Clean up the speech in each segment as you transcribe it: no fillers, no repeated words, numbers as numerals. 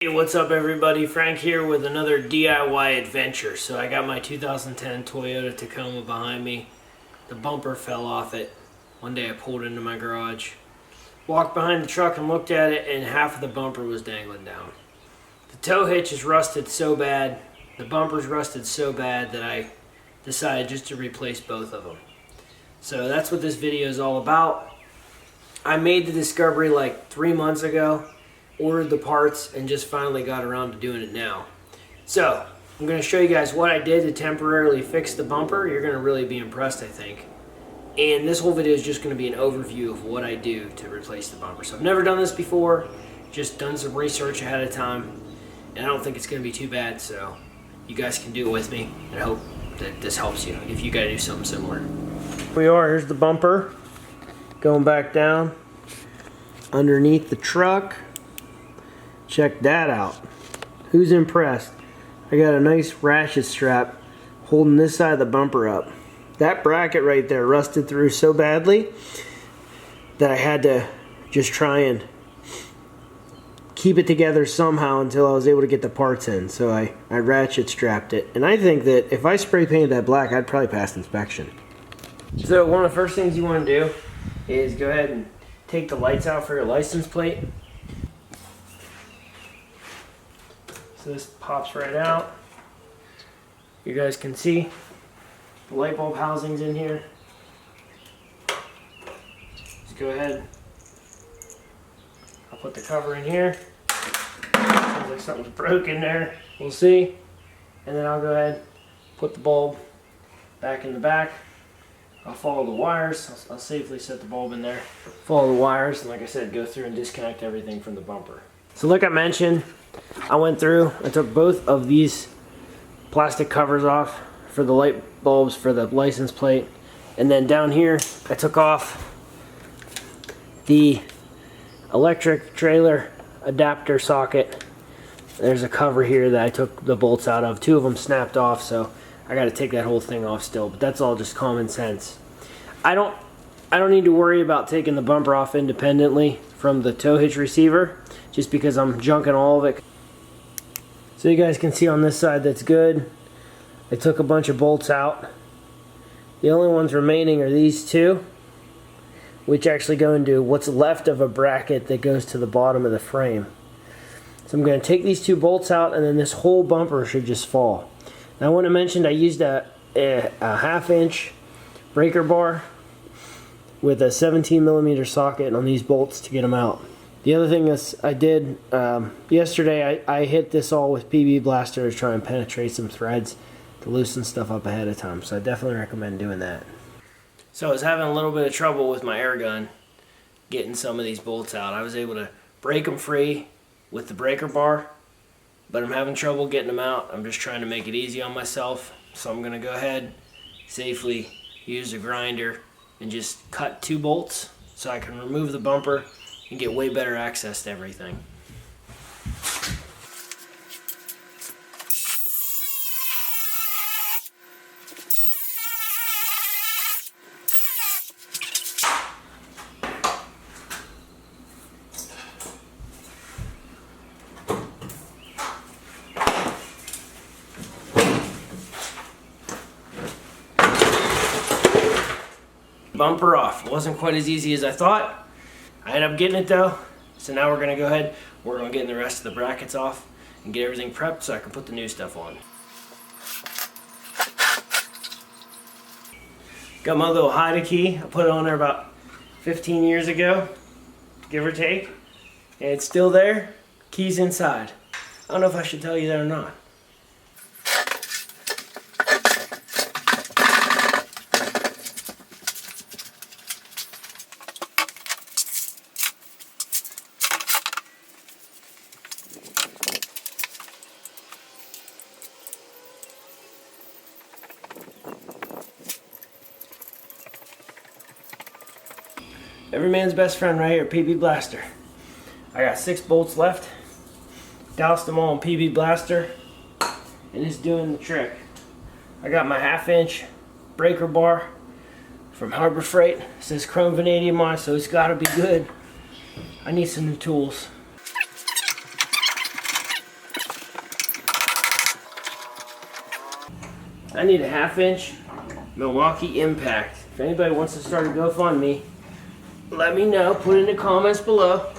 Hey, what's up everybody? Frank here with another DIY adventure. So I got my 2010 Toyota Tacoma behind me. The bumper fell off it. One day I pulled into my garage, walked behind the truck and looked at it, and half of the bumper was dangling down. The tow hitch is rusted so bad, the bumper's rusted so bad that I decided just to replace both of them. So that's what this video is all about. I made the discovery like 3 months ago. Ordered the parts and just finally got around to doing it now. So I'm going to show you guys what I did to temporarily fix the bumper. You're going to really be impressed, I think. And this whole video is just going to be an overview of what I do to replace the bumper. So I've never done this before, just done some research ahead of time, and I don't think it's going to be too bad. So you guys can do it with me, and I hope that this helps you if you got to do something similar. Here we are. Here's the bumper going back down underneath the truck. Check that out. Who's impressed? I got a nice ratchet strap holding this side of the bumper up. That bracket right there rusted through so badly that I had to just try and keep it together somehow until I was able to get the parts in. So I ratchet strapped it. And I think that if I spray painted that black, I'd probably pass inspection. So one of the first things you want to do is go ahead and take the lights out for your license plate. So this pops right out. You guys can see the light bulb housing's in here. Just go ahead. I'll put the cover in here. Sounds like something's broken there. We'll see. And then I'll go ahead, put the bulb back in the back. I'll follow the wires. I'll safely set the bulb in there. Follow the wires, and like I said, go through and disconnect everything from the bumper. So like I mentioned, I went through, I took both of these plastic covers off for the light bulbs for the license plate, and then down here I took off the electric trailer adapter socket. There's a cover here that I took the bolts out of. 2 of them snapped off, so I got to take that whole thing off still, but that's all just common sense. I don't need to worry about taking the bumper off independently from the tow hitch receiver, just because I'm junking all of it. So you guys can see on this side that's good. I took a bunch of bolts out. The only ones remaining are these 2, which actually go into what's left of a bracket that goes to the bottom of the frame. So I'm going to take these 2 bolts out, and then this whole bumper should just fall. Now I want to mention I used a 1/2-inch breaker bar with a 17mm socket on these bolts to get them out. The other thing is I did yesterday, I hit this all with PB Blaster to try and penetrate some threads to loosen stuff up ahead of time. So I definitely recommend doing that. So I was having a little bit of trouble with my air gun getting some of these bolts out. I was able to break them free with the breaker bar, but I'm having trouble getting them out. I'm just trying to make it easy on myself. So I'm going to go ahead, safely use a grinder and just cut 2 bolts so I can remove the bumper and get way better access to everything. Bumper off. It wasn't quite as easy as I thought. I ended up getting it though. So now we're going to go ahead, work on getting the rest of the brackets off and get everything prepped so I can put the new stuff on. Got my little Hida key. I put it on there about 15 years ago, give or take. And it's still there. Key's inside. I don't know if I should tell you that or not. Every man's best friend right here, PB Blaster. I got 6 bolts left. Doused them all in PB Blaster, and it's doing the trick. I got my 1/2-inch breaker bar from Harbor Freight. It says chrome vanadium on it, so it's got to be good. I need some new tools. I need a 1/2-inch Milwaukee Impact. If anybody wants to start a GoFundMe, let me know. Put it in the comments below.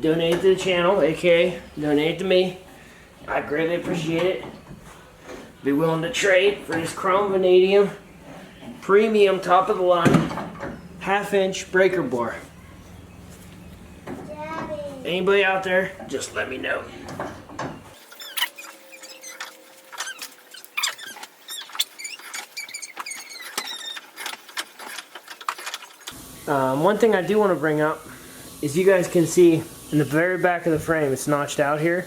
Donate to the channel, aka donate to me. I greatly appreciate it. Be willing to trade for this chrome vanadium premium top of the line 1/2-inch breaker bar. Daddy. Anybody out there, just let me know. One thing I do want to bring up is you guys can see in the very back of the frame it's notched out here,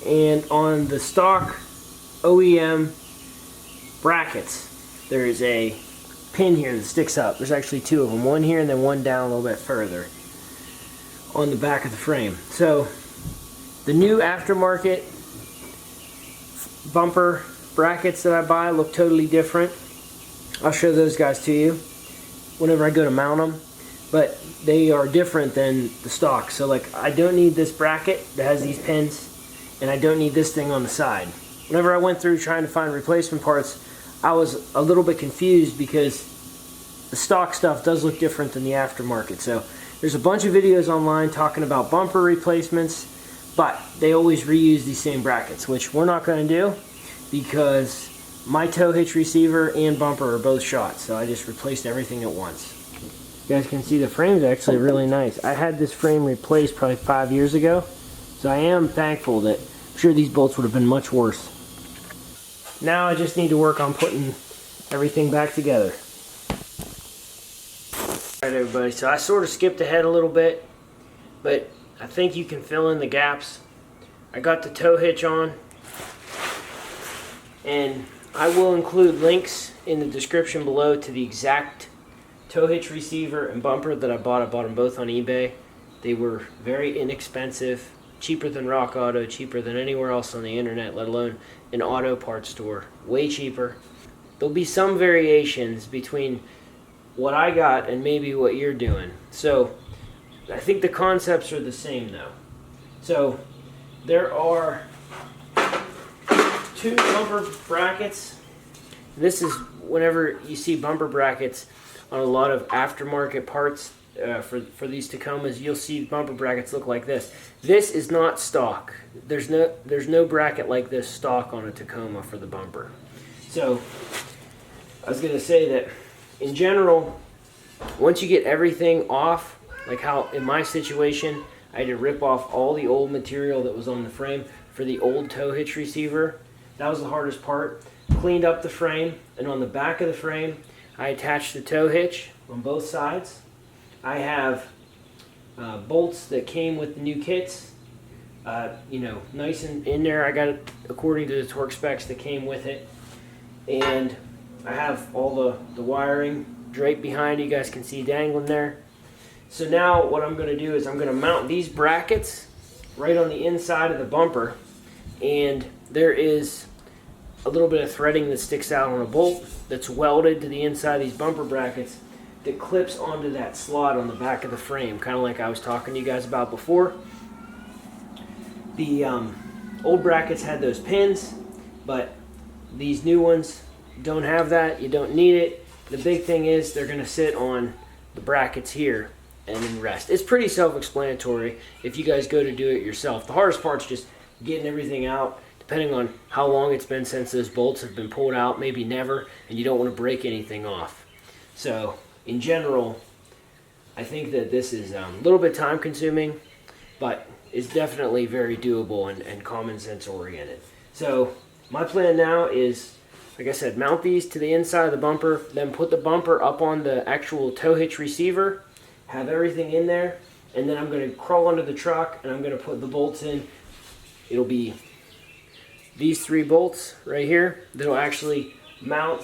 and on the stock OEM brackets there is a pin here that sticks up. There's actually two of them, one here and then one down a little bit further on the back of the frame. So the new aftermarket bumper brackets that I buy look totally different. I'll show those guys to you whenever I go to mount them, but they are different than the stock. So like, I don't need this bracket that has these pins, and I don't need this thing on the side. Whenever I went through trying to find replacement parts, I was a little bit confused because the stock stuff does look different than the aftermarket. So there's a bunch of videos online talking about bumper replacements, but they always reuse these same brackets, which we're not going to do because my tow hitch receiver and bumper are both shot, so I just replaced everything at once. You guys can see the frame's actually really nice. I had this frame replaced probably 5 years ago, so I am thankful that I'm sure these bolts would have been much worse. Now I just need to work on putting everything back together. Alright everybody, so I sort of skipped ahead a little bit, but I think you can fill in the gaps. I got the tow hitch on, and I will include links in the description below to the exact tow hitch receiver and bumper that I bought. I bought them both on eBay. They were very inexpensive, cheaper than Rock Auto, cheaper than anywhere else on the internet, let alone an auto parts store. Way cheaper. There'll be some variations between what I got and maybe what you're doing. So I think the concepts are the same though. So there are two bumper brackets. This is whenever you see bumper brackets on a lot of aftermarket parts for these Tacomas, you'll see bumper brackets look like this. This is not stock. There's no bracket like this stock on a Tacoma for the bumper. So I was going to say that in general, once you get everything off, like how in my situation I had to rip off all the old material that was on the frame for the old tow hitch receiver. That was the hardest part. Cleaned up the frame, and on the back of the frame I attached the tow hitch on both sides. I have bolts that came with the new kits, you know, nice and in there. I got it according to the torque specs that came with it, and I have all the wiring draped behind. You guys can see dangling there. So now what I'm going to do is I'm going to mount these brackets right on the inside of the bumper, and there is a little bit of threading that sticks out on a bolt that's welded to the inside of these bumper brackets that clips onto that slot on the back of the frame, kind of like I was talking to you guys about before. The old brackets had those pins, but these new ones don't have that. You don't need it. The big thing is they're going to sit on the brackets here and then rest. It's pretty self-explanatory if you guys go to do it yourself. The hardest part's just getting everything out, depending on how long it's been since those bolts have been pulled out, maybe never, and you don't want to break anything off. So in general, I think that this is a little bit time consuming, but it's definitely very doable and common sense oriented. So my plan now is, like I said, mount these to the inside of the bumper, then put the bumper up on the actual tow hitch receiver, have everything in there, and then I'm going to crawl under the truck and I'm going to put the bolts in. It'll be these 3 bolts right here that'll actually mount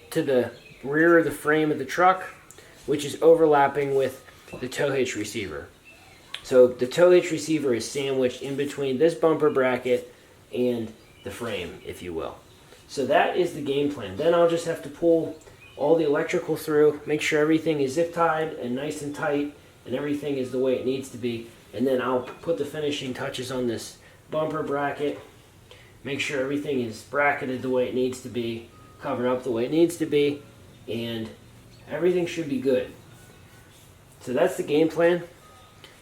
to the rear of the frame of the truck, which is overlapping with the tow hitch receiver. So the tow hitch receiver is sandwiched in between this bumper bracket and the frame, if you will. So that is the game plan. Then I'll just have to pull all the electrical through, make sure everything is zip tied and nice and tight and everything is the way it needs to be, and then I'll put the finishing touches on this bumper bracket, make sure everything is bracketed the way it needs to be, covered up the way it needs to be, and everything should be good. So that's the game plan.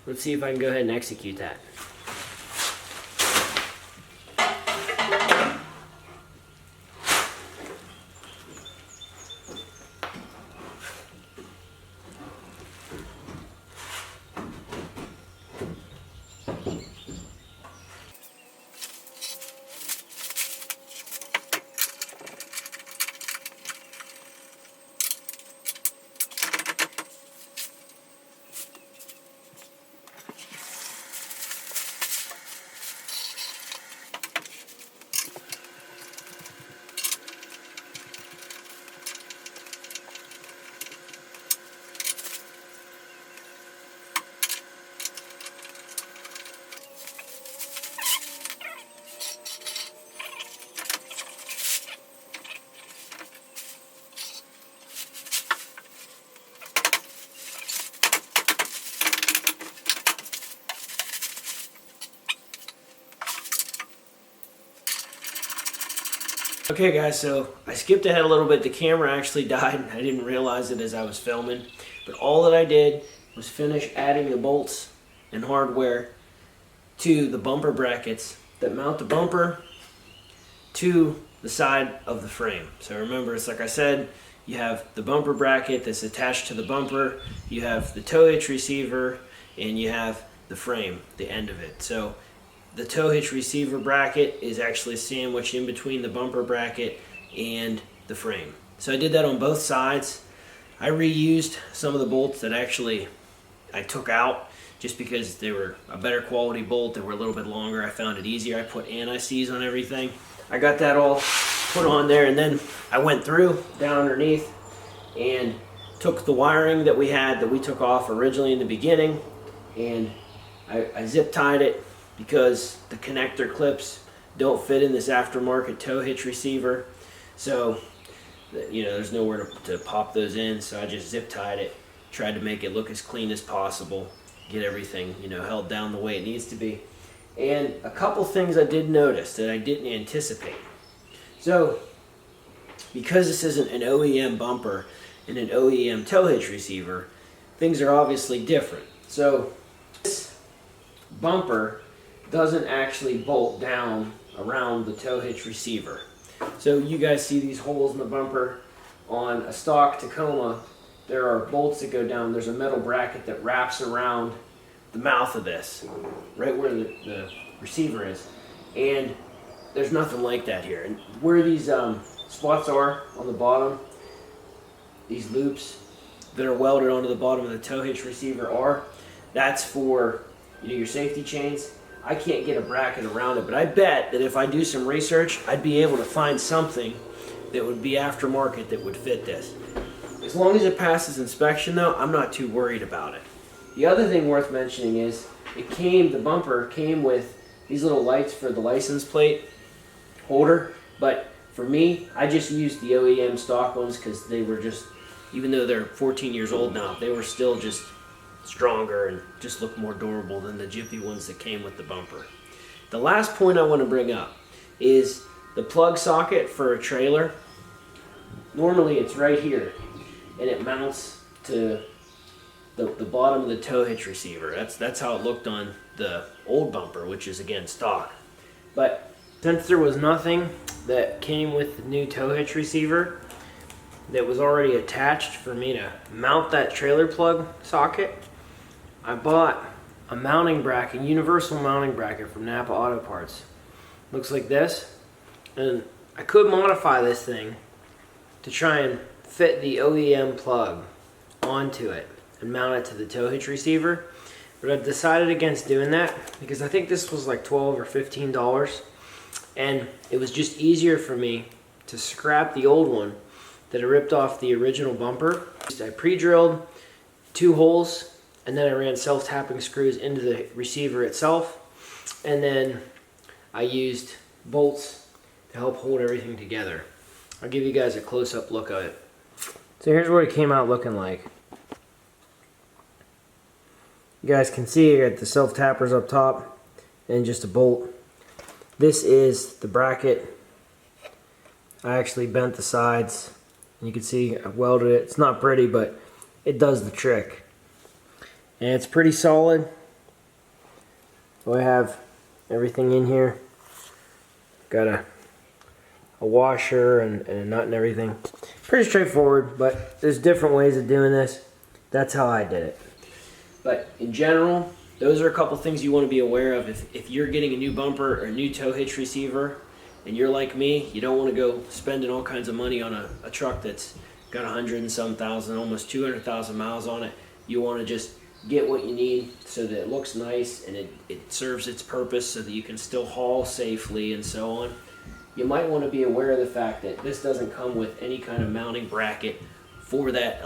Let's see if I can go ahead and execute that. Okay guys, so I skipped ahead a little bit. The camera actually died. I didn't realize it as I was filming. But all that I did was finish adding the bolts and hardware to the bumper brackets that mount the bumper to the side of the frame. So remember, it's like I said, you have the bumper bracket that's attached to the bumper, you have the tow hitch receiver, and you have the frame, the end of it. So the tow hitch receiver bracket is actually sandwiched in between the bumper bracket and the frame. So I did that on both sides. I reused some of the bolts that actually I took out just because they were a better quality bolt. They were a little bit longer. I found it easier. I put anti-seize on everything. I got that all put on there, and then I went through down underneath and took the wiring that we took off originally in the beginning, and I zip tied it because the connector clips don't fit in this aftermarket tow hitch receiver. So, you know, there's nowhere to pop those in, so I just zip tied it, tried to make it look as clean as possible, get everything, you know, held down the way it needs to be. And a couple things I did notice that I didn't anticipate. So, because this isn't an OEM bumper and an OEM tow hitch receiver, things are obviously different. So, this bumper doesn't actually bolt down around the tow hitch receiver. So you guys see these holes in the bumper. On a stock Tacoma, there are bolts that go down. There's a metal bracket that wraps around the mouth of this, right where the receiver is. And there's nothing like that here. And where these spots are on the bottom, these loops that are welded onto the bottom of the tow hitch receiver that's for, you know, your safety chains. I can't get a bracket around it, but I bet that if I do some research, I'd be able to find something that would be aftermarket that would fit this. As long as it passes inspection though, I'm not too worried about it. The other thing worth mentioning is the bumper came with these little lights for the license plate holder, but for me, I just used the OEM stock ones because they were just, even though they're 14 years old now, they were still just stronger and just look more durable than the jiffy ones that came with the bumper. The last point I want to bring up is the plug socket for a trailer. Normally it's right here and it mounts to the bottom of the tow hitch receiver. That's how it looked on the old bumper, which is again stock. But since there was nothing that came with the new tow hitch receiver that was already attached for me to mount that trailer plug socket, I bought a mounting bracket, universal mounting bracket from Napa Auto Parts. Looks like this. And I could modify this thing to try and fit the OEM plug onto it and mount it to the tow hitch receiver. But I've decided against doing that because I think this was like $12 or $15. And it was just easier for me to scrap the old one that I ripped off the original bumper. I pre-drilled 2 holes, and then I ran self-tapping screws into the receiver itself, and then I used bolts to help hold everything together. I'll give you guys a close-up look at it. So here's what it came out looking like. You guys can see I got the self-tappers up top and just a bolt. This is the bracket I actually bent the sides. You can see I welded it. It's not pretty, but it does the trick. And it's pretty solid. So I have everything in here. Got a washer and a nut and everything. Pretty straightforward, but there's different ways of doing this. That's how I did it. But in general, those are a couple things you want to be aware of. If you're getting a new bumper or a new tow hitch receiver, and you're like me, you don't want to go spending all kinds of money on a truck that's got 100 and some thousand, almost 200,000 miles on it. You want to just get what you need so that it looks nice and it serves its purpose so that you can still haul safely and so on. You might want to be aware of the fact that this doesn't come with any kind of mounting bracket for that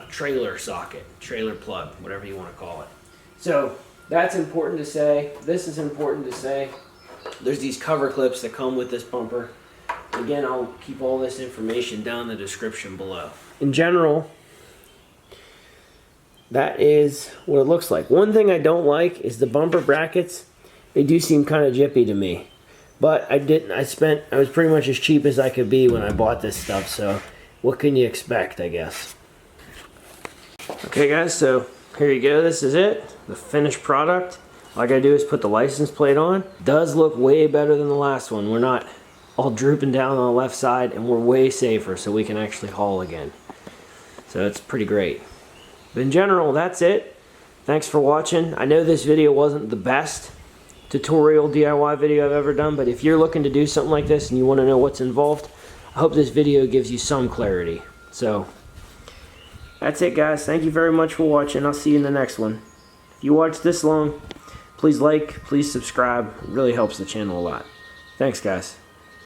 trailer socket, trailer plug, whatever you want to call it. So that's important to say. This is important to say. There's these cover clips that come with this bumper. Again, I'll keep all this information down in the description below. In general, that is what it looks like. One thing I don't like is the bumper brackets. They do seem kind of jippy to me. But I was pretty much as cheap as I could be when I bought this stuff, so what can you expect, I guess. Okay guys, so here you go. This is it, the finished product. All I gotta do is put the license plate on. Does look way better than the last one. We're not all drooping down on the left side, and we're way safer, so we can actually haul again. So it's pretty great. But in general, that's it. Thanks for watching. I know this video wasn't the best tutorial DIY video I've ever done, but if you're looking to do something like this and you want to know what's involved, I hope this video gives you some clarity. So that's it guys. Thank you very much for watching. I'll see you in the next one. If you watched this long, please like, please subscribe. It really helps the channel a lot. Thanks guys.